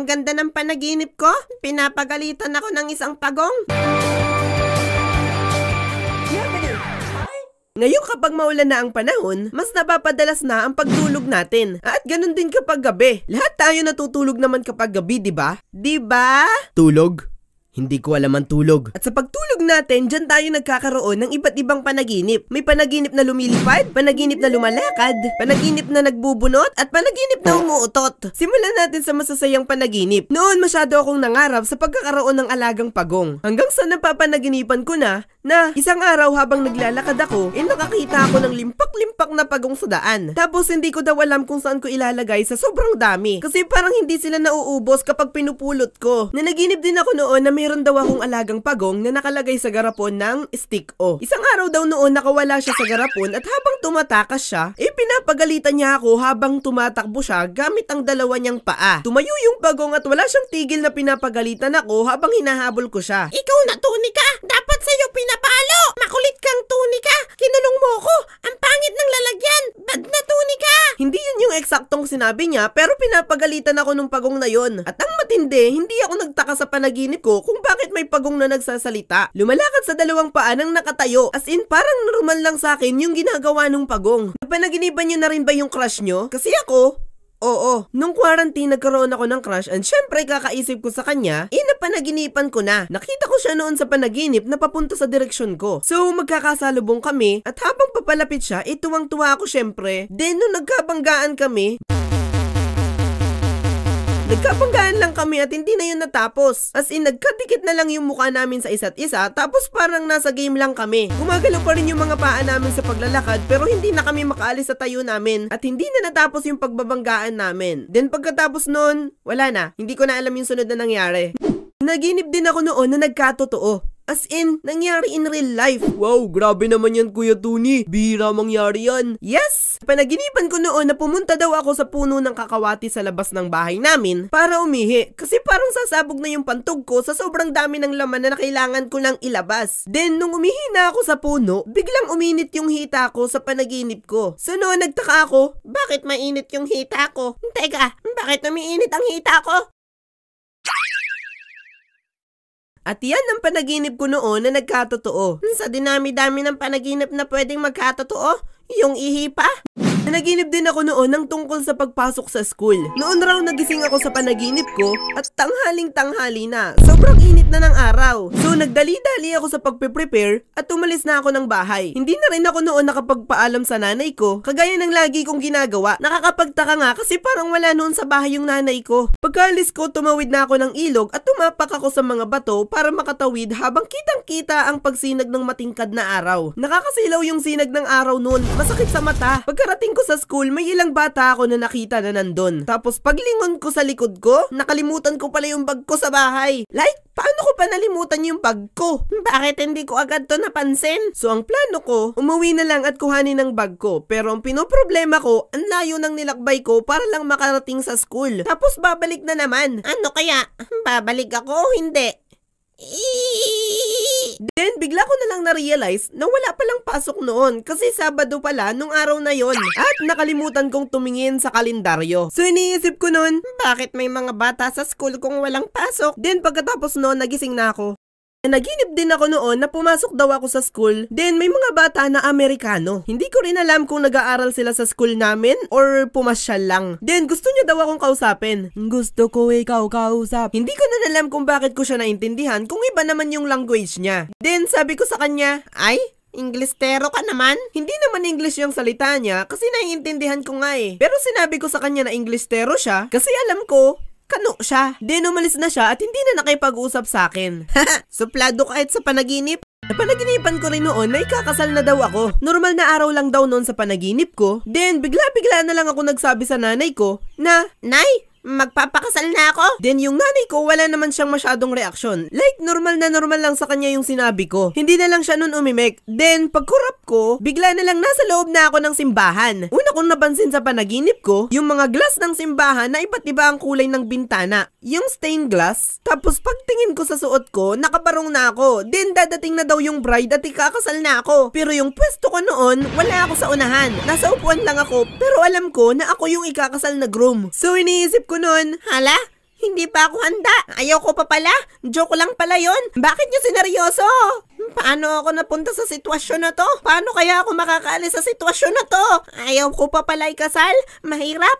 Ang ganda ng panaginip ko. Pinapagalitan ako ng isang pagong. Ngayon kapag maulan na ang panahon, mas napapadalas na ang pagtulog natin. At ganun din kapag gabi. Lahat tayo natutulog naman kapag gabi, di ba? Di ba? Tulog? Hindi ko alam ang tulog. At sa pagtulog natin, dyan tayo nagkakaroon ng iba't ibang panaginip. May panaginip na lumilipad, panaginip na lumalakad, panaginip na nagbubunot, at panaginip na umuutot. Simulan natin sa masasayang panaginip. Noon masyado akong nangarap sa pagkakaroon ng alagang pagong. Hanggang sa napapanaginipan ko na isang araw habang naglalakad ako, nakakita ako ng limpak-limpak na pagong sa daan. Tapos hindi ko daw alam kung saan ko ilalagay sa sobrang dami. Kasi parang hindi sila nauubos kapag pinupulot ko. Nanaginip din ako noon na meron daw akong alagang pagong na nakalagay sa garapon ng stick-o. Isang araw daw noon nakawala siya sa garapon at habang tumatakas siya, pinapagalitan niya ako habang tumatakbo siya gamit ang dalawa niyang paa. Tumayo yung pagong at wala siyang tigil na pinapagalitan ako habang hinahabol ko siya. Ikaw na, Tunika! Dapat sa'yo pinapalo! Makulit kang, Tunika! Kinulong mo ko! Ang pangit ng lalagyan! Bad na, Tunika! Hindi yun yung eksaktong sinabi niya pero pinapagalitan ako nung pagong na yon. At ang matindi, hindi ako nagtaka sa panaginip ko kung bakit may pagong na nagsasalita. Lumalakad sa dalawang paa nang nakatayo. As in, parang normal lang sa akin yung ginagawa nung pagong. Napanaginipan niyo na rin ba yung crush nyo? Kasi ako, oo. Nung quarantine, nagkaroon ako ng crush and syempre kakaisip ko sa kanya, napanaginipan ko na. Nakita ko siya noon sa panaginip na papunta sa direksyon ko. So, magkakasalubong kami at habang papalapit siya, tuwang-tuwa ako syempre. Then, nung nagkabanggaan kami, nagkabanggaan lang kami at hindi na yun natapos. As in, nagkadikit na lang yung mukha namin sa isa't isa tapos parang nasa game lang kami. Gumagalaw pa rin yung mga paa namin sa paglalakad pero hindi na kami makaalis sa tayo namin at hindi na natapos yung pagbabanggaan namin. Then pagkatapos nun, wala na. Hindi ko na alam yung sunod na nangyari. Naginip din ako noon na nagkatotoo. As in, nangyari in real life. Wow, grabe naman yan, Kuya Tony. Bihira mangyari yan. Yes! Panaginipan ko noon na pumunta daw ako sa puno ng kakawati sa labas ng bahay namin para umihi. Kasi parang sasabog na yung pantog ko sa sobrang dami ng laman na kailangan ko nang ilabas. Then, nung umihi na ako sa puno, biglang uminit yung hita ko sa panaginip ko. So noon, nagtaka ako, bakit mainit yung hita ko? Teka, bakit umiinit ang hita ko? At yan ang panaginip ko noon na nagkatotoo. Sa dinami-dami ng panaginip na pwedeng magkatotoo, yung ihi pa. Nanaginip din ako noon ng tungkol sa pagpasok sa school. Noon raw nagising ako sa panaginip ko at tanghaling-tanghali na. Sobrang init na ng araw. So nagdali-dali ako sa pagpe-prepare at umalis na ako ng bahay. Hindi na rin ako noon nakapagpaalam sa nanay ko, kagaya ng lagi kong ginagawa. Nakakapagtaka nga kasi parang wala noon sa bahay yung nanay ko. Pagkaalis ko, tumawid na ako ng ilog at tumapak ako sa mga bato para makatawid habang kitang-kita ang pagsinag ng matingkad na araw. Nakakasilaw yung sinag ng araw noon. Masakit sa mata. Pagkarating ko sa school, may ilang bata ako na nakita na nandun. Tapos paglingon ko sa likod ko, nakalimutan ko pala yung bag ko sa bahay. Like, paano ko pa nalimutan yung bag ko? Bakit hindi ko agad to napansin? So ang plano ko, umuwi na lang at kuhanin ang bag ko. Pero ang pinoproblema ko, ang layo ng nilakbay ko para lang makarating sa school. Tapos babalik na naman. Ano kaya? Babalik ako o hindi? Then, bigla ko na lang na-realize na wala palang pasok noon kasi Sabado pala nung araw na yon. At nakalimutan kong tumingin sa kalendaryo. So, iniisip ko noon, bakit may mga bata sa school kung walang pasok? Then, pagkatapos noon, nagising na ako. Naginip din ako noon na pumasok daw ako sa school. Then may mga bata na Amerikano. Hindi ko rin alam kung nag-aaral sila sa school namin or pumasyal lang. Then gusto niya daw akong kausapin. Gusto ko ikaw kausap. Hindi ko na alam kung bakit ko siya naintindihan kung iba naman yung language niya. Then sabi ko sa kanya, ay, Inglistero ka naman? Hindi naman English yung salita niya kasi naiintindihan ko nga eh. Pero sinabi ko sa kanya na Inglistero siya kasi alam ko, kano siya. Then umalis na siya at hindi na nakipag-usap sa akin. Suplado kahit sa panaginip. Napanaginipan ko rin noon na ikakasal na daw ako. Normal na araw lang daw noon sa panaginip ko. Then bigla-bigla na lang ako nagsabi sa nanay ko na, Nay, magpapakasal na ako. Then yung nanay ko wala naman siyang masyadong reaksyon. Like normal na normal lang sa kanya yung sinabi ko. Hindi na lang siya nun umimik. Then pagkurap ko, bigla na lang nasa loob na ako ng simbahan. Una kong napansin sa panaginip ko, yung mga glass ng simbahan na iba't iba ang kulay ng bintana. Yung stained glass. Tapos pagtingin ko sa suot ko, nakabarong na ako. Then dadating na daw yung bride at ikakasal na ako. Pero yung pwesto ko noon, wala ako sa unahan. Nasa upuan lang ako, pero alam ko na ako yung ikakasal na groom. So iniisip ko noon, hala, Hindi pa ako handa. Ayaw ko pa pala. Joke lang pala yon. Bakit niyo sineryoso? Paano ako napunta sa sitwasyon na to? Paano kaya ako makakaalis sa sitwasyon na to? Ayaw ko pa pala ikasal. Mahirap.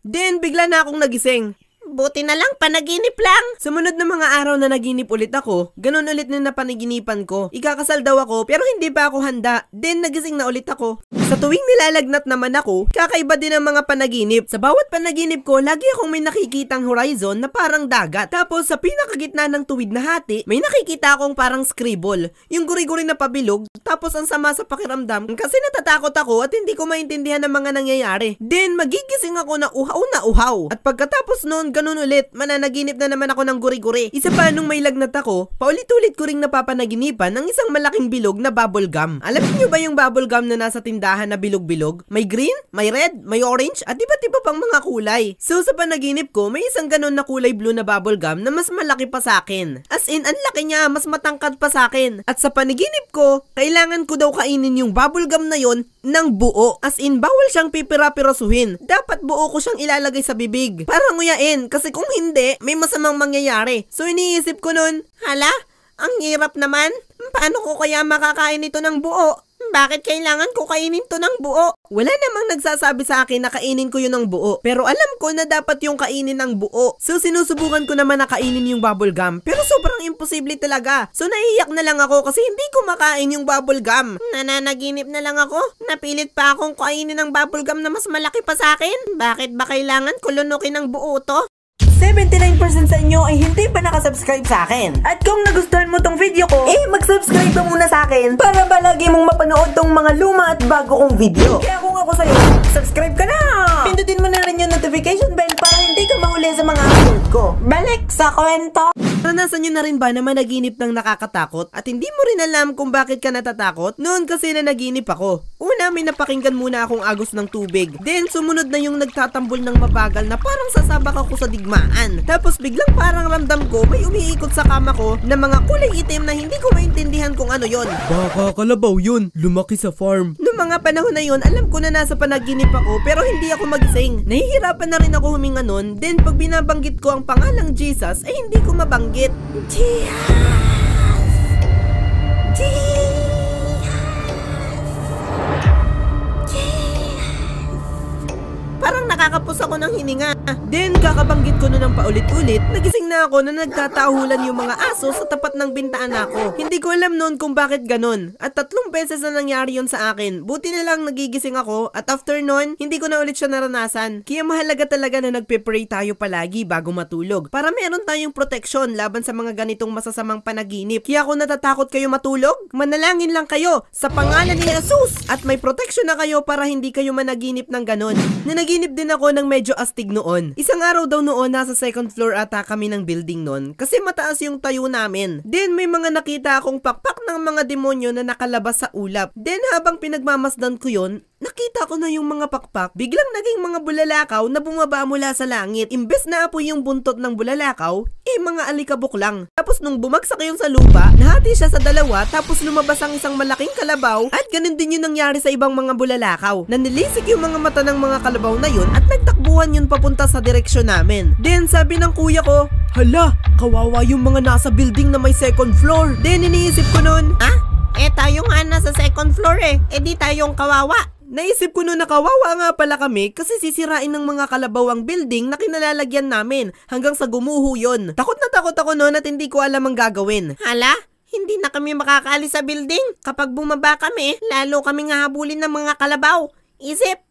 Then bigla na akong nagising. Buti na lang, panaginip lang. Sumunod na mga araw na naginip ulit ako, ganun ulit na napanaginipan ko. Ikakasal daw ako, pero hindi pa ako handa. Then nagising na ulit ako. Sa tuwing nilalagnat naman ako, kakaiba din ang mga panaginip. Sa bawat panaginip ko, lagi akong may nakikitang horizon na parang dagat. Tapos sa pinakagitna ng tuwid na hati, may nakikita akong parang scribble. Yung guri-guri na pabilog, tapos ang sama sa pakiramdam kasi natatakot ako at hindi ko maintindihan ang mga nangyayari. Then magigising ako na uhaw. At pagkatapos noon, ganun ulit, mananaginip na naman ako ng guri-guri. Isa pa nung may lagnat ako, paulit-ulit ko ring napapanaginipan ng isang malaking bilog na bubble gum. Alam niyo ba yung bubble gum na nasa tindahan na bilog-bilog? May green, may red, may orange, at iba't iba pang mga kulay. So sa panaginip ko, may isang ganun na kulay blue na bubble gum na mas malaki pa sa akin. As in, ang laki niya, mas matangkad pa sa akin. At sa panaginip ko, kailangan ko daw kainin yung bubble gum na yon ng buo. As in, bawal siyang pipira-pirasuhin. Dapat buo ko siyang ilalagay sa bibig para nguyain. Kasi kung hindi, may masamang mangyayari. So iniisip ko nun, hala, ang hirap naman. Paano ko kaya makakain ito ng buo? Bakit kailangan ko kainin to ng buo? Wala namang nagsasabi sa akin na kainin ko yun ng buo. Pero alam ko na dapat yung kainin ng buo. So sinusubukan ko naman na kainin yung bubble gum. Pero sobrang imposible talaga. So naiiyak na lang ako kasi hindi ko makain yung bubble gum. Nananaginip na lang ako. Napilit pa akong kainin ng bubble gum na mas malaki pa sa akin. Bakit ba kailangan kulunukin ng buo to? 79% sa inyo ay hindi pa nakasubscribe sa akin. At kung nagustuhan mo tong video ko, mag-subscribe ka muna sa akin para ba lagi mong mapanood tong mga luma at bago kong video. Kaya kung ako sa'yo, subscribe ka na! Pindutin mo na rin yung notification bell para hindi ka mahuli sa mga upload ko. Balik sa kwento! Naranasan nyo na rin ba na managinip ng nakakatakot at hindi mo rin alam kung bakit ka natatakot? Noon kasi na naginip ako. Una, may napakinggan muna akong agos ng tubig. Then, sumunod na yung nagtatambol ng mabagal na parang sasabak ako sa digmaan. Tapos, biglang parang ramdam ko may umiikot sa kama ko na mga kulay itim na hindi ko maintindihan kung ano yon. Baka kalabaw yun. Lumaki sa farm. Noong mga panahon na yun, alam ko na nasa panaginip ako pero hindi ako magising. Nahihirapan na rin ako huminga nun. Then, pag binabanggit ko ang pangalang Jesus, ay hindi ko mabanggit. Parang nakakapos ako ng hininga. Then, kakabanggit ko nun ng paulit-ulit, nagising na ako na nagtatahulan yung mga aso sa tapat ng bintana ko. Hindi ko alam noon kung bakit ganun. At 3 beses na nangyari yun sa akin. Buti na lang nagigising ako at after nun, hindi ko na ulit siya naranasan. Kaya mahalaga talaga na nagpe-pray tayo palagi bago matulog. Para meron tayong proteksyon laban sa mga ganitong masasamang panaginip. Kaya kung natatakot kayo matulog, manalangin lang kayo sa pangalan ni Jesus at may proteksyon na kayo para hindi kayo managinip ng ganun. Nanaginip din ako ng medyo astig noon. Isang araw daw noon, nasa 2nd floor ata kami ng building noon kasi mataas yung tayo namin. Then may mga nakita akong pakpak ng mga demonyo na nakalabas sa ulap. Then habang pinagmamasdan ko yon, nakita ko na yung mga pakpak, biglang naging mga bulalakaw na bumaba mula sa langit. Imbes na apoy yung buntot ng bulalakaw, mga alikabok lang. Tapos nung bumagsak yun sa lupa, nahati siya sa 2, tapos lumabas ang isang malaking kalabaw at ganun din yung nangyari sa ibang mga bulalakaw. Nanilisik yung mga mata ng mga kalabaw na yun at nagtakbuhan yun papunta sa direksyon namin. Then sabi ng kuya ko, hala, kawawa yung mga nasa building na may 2nd floor. Then iniisip ko nun, tayo nga nasa 2nd floor di tayong kawawa. Naisip ko noon na kawawa nga pala kami kasi sisirain ng mga kalabaw ang building na kinalalagyan namin hanggang sa gumuho yun. Takot na takot ako noon at hindi ko alam ang gagawin. Hala? Hindi na kami makakaalis sa building. Kapag bumaba kami, lalo kami nga habulin ng mga kalabaw. Isip!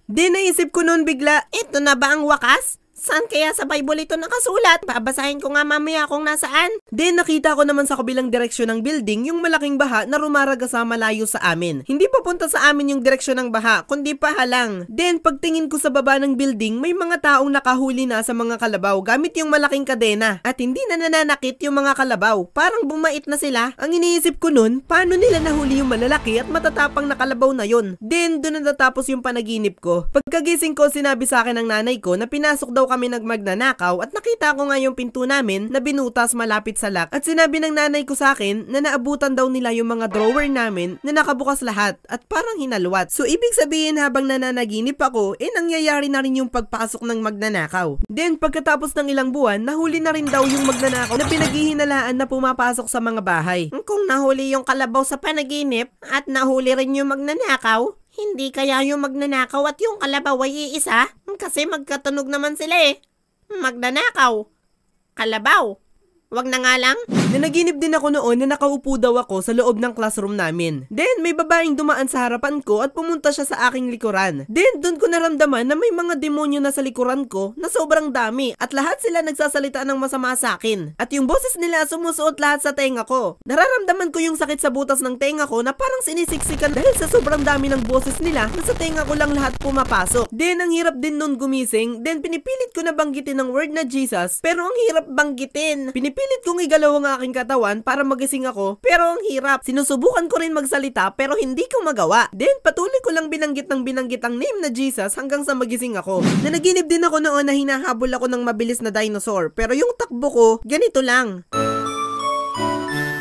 Di naisip ko noon bigla, ito na ba ang wakas? Saan kaya sa Bible ito nakasulat? Babasahin ko nga mamaya kung nasaan. Then nakita ko naman sa kabilang direksyon ng building yung malaking baha na rumaragasa malayo sa amin. Hindi papunta sa amin yung direksyon ng baha, kundi pahalang. Then pagtingin ko sa baba ng building, may mga taong nakahuli na sa mga kalabaw gamit yung malaking kadena. At hindi na nananakit yung mga kalabaw. Parang bumait na sila. Ang iniisip ko nun, paano nila nahuli yung malalaki at matatapang na kalabaw na yun? Then doon na natapos yung panaginip ko. Pagkagising ko, sinabi sa akin ng nanay ko na pinasok daw daw kami nagmagnanakaw at nakita ko nga yung pinto namin na binutas malapit sa lock at sinabi ng nanay ko sa akin na naabutan daw nila yung mga drawer namin na nakabukas lahat at parang hinalwat. So ibig sabihin habang nananaginip ako, nangyayari na rin yung pagpasok ng magnanakaw. Then pagkatapos ng ilang buwan, nahuli na rin daw yung magnanakaw na pinaghihinalaan na pumapasok sa mga bahay. Kung nahuli yung kalabaw sa panaginip at nahuli rin yung magnanakaw, hindi kaya yung magnanakaw at yung kalabaw ay iisa? Kasi magkatunog naman sila eh. Magnanakaw, kalabaw, wag na nga lang. Nanaginip din ako noon na nakaupo daw ako sa loob ng classroom namin. Then may babaeng dumaan sa harapan ko at pumunta siya sa aking likuran. Then doon ko naramdaman na may mga demonyo na sa likuran ko na sobrang dami at lahat sila nagsasalita ng masama sa akin. At yung boses nila sumusuot lahat sa tenga ko. Nararamdaman ko yung sakit sa butas ng tenga ko na parang sinisiksikan dahil sa sobrang dami ng boses nila na sa tenga ko lang lahat pumapasok. Then ang hirap din nun gumising. Then pinipilit ko na banggitin ang word na Jesus pero ang hirap banggitin. Pinipilit kong igalaw ang aking katawan para magising ako pero ang hirap. Sinusubukan ko rin magsalita pero hindi ko magawa. Then patuloy ko lang binanggit ang name na Jesus hanggang sa magising ako. Nanaginip din ako noon na hinahabol ako ng mabilis na dinosaur pero yung takbo ko ganito lang.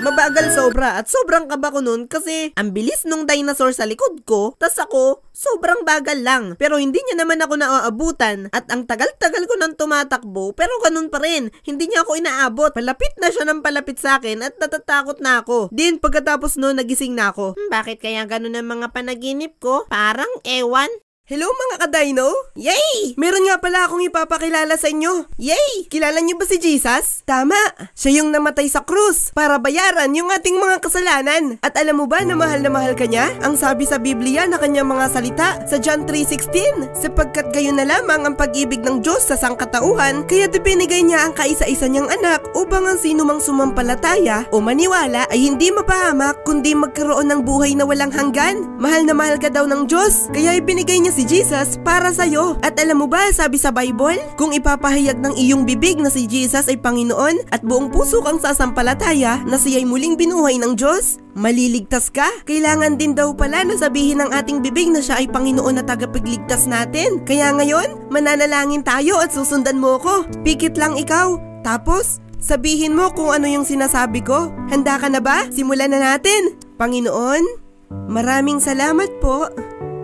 Mabagal sobra at sobrang kaba ko nun kasi ang bilis nung dinosaur sa likod ko tas ako sobrang bagal lang. Pero hindi niya naman ako naaabutan at ang tagal-tagal ko nang tumatakbo pero ganun pa rin. Hindi niya ako inaabot. Palapit na siya ng palapit sa akin at natatakot na ako. Din pagkatapos nun nagising na ako. Bakit kaya ganun ang mga panaginip ko? Parang ewan. Hello mga ka-dino! Yay! Meron nga pala akong ipapakilala sa inyo. Yay! Kilala niyo ba si Jesus? Tama! Siya yung namatay sa krus para bayaran yung ating mga kasalanan. At alam mo ba na mahal ka niya? Ang sabi sa Biblia na kanyang mga salita sa John 3:16, sapagkat gayon na lamang ang pag-ibig ng Diyos sa sangkatauhan, kaya ibinigay niya ang kaisa-isa niyang anak upang ang sino mang sumampalataya o maniwala ay hindi mapahamak kundi magkaroon ng buhay na walang hanggan. Mahal na mahal ka daw ng Diyos, kaya ibinigay niya si Jesus para sa'yo. At alam mo ba, sabi sa Bible, kung ipapahayag ng iyong bibig na si Jesus ay Panginoon at buong puso kang sasampalataya na siya'y muling binuhay ng Diyos, maliligtas ka. Kailangan din daw pala na sabihin ng ating bibig na siya ay Panginoon na tagapagligtas natin. Kaya ngayon, mananalangin tayo at susundan mo ko. Pikit lang ikaw. Tapos, sabihin mo kung ano yung sinasabi ko. Handa ka na ba? Simulan na natin. Panginoon, maraming salamat po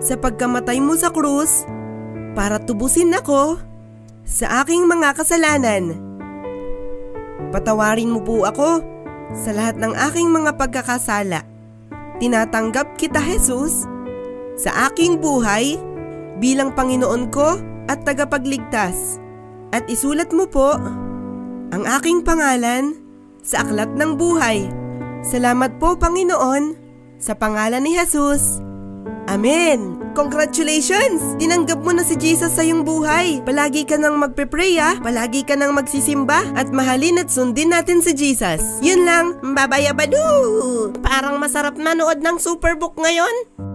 sa pagkamatay mo sa krus para tubusin ako sa aking mga kasalanan. Patawarin mo po ako sa lahat ng aking mga pagkakasala. Tinatanggap kita, Jesus, sa aking buhay bilang Panginoon ko at tagapagligtas. At isulat mo po ang aking pangalan sa aklat ng buhay. Salamat po, Panginoon, sa pangalan ni Jesus. Amen! Congratulations! Tinanggap mo na si Jesus sa iyong buhay. Palagi ka nang magpe-pray palagi ka nang magsisimba at mahalin at sundin natin si Jesus. Yun lang, babayabadu! Parang masarap manood ng Superbook ngayon.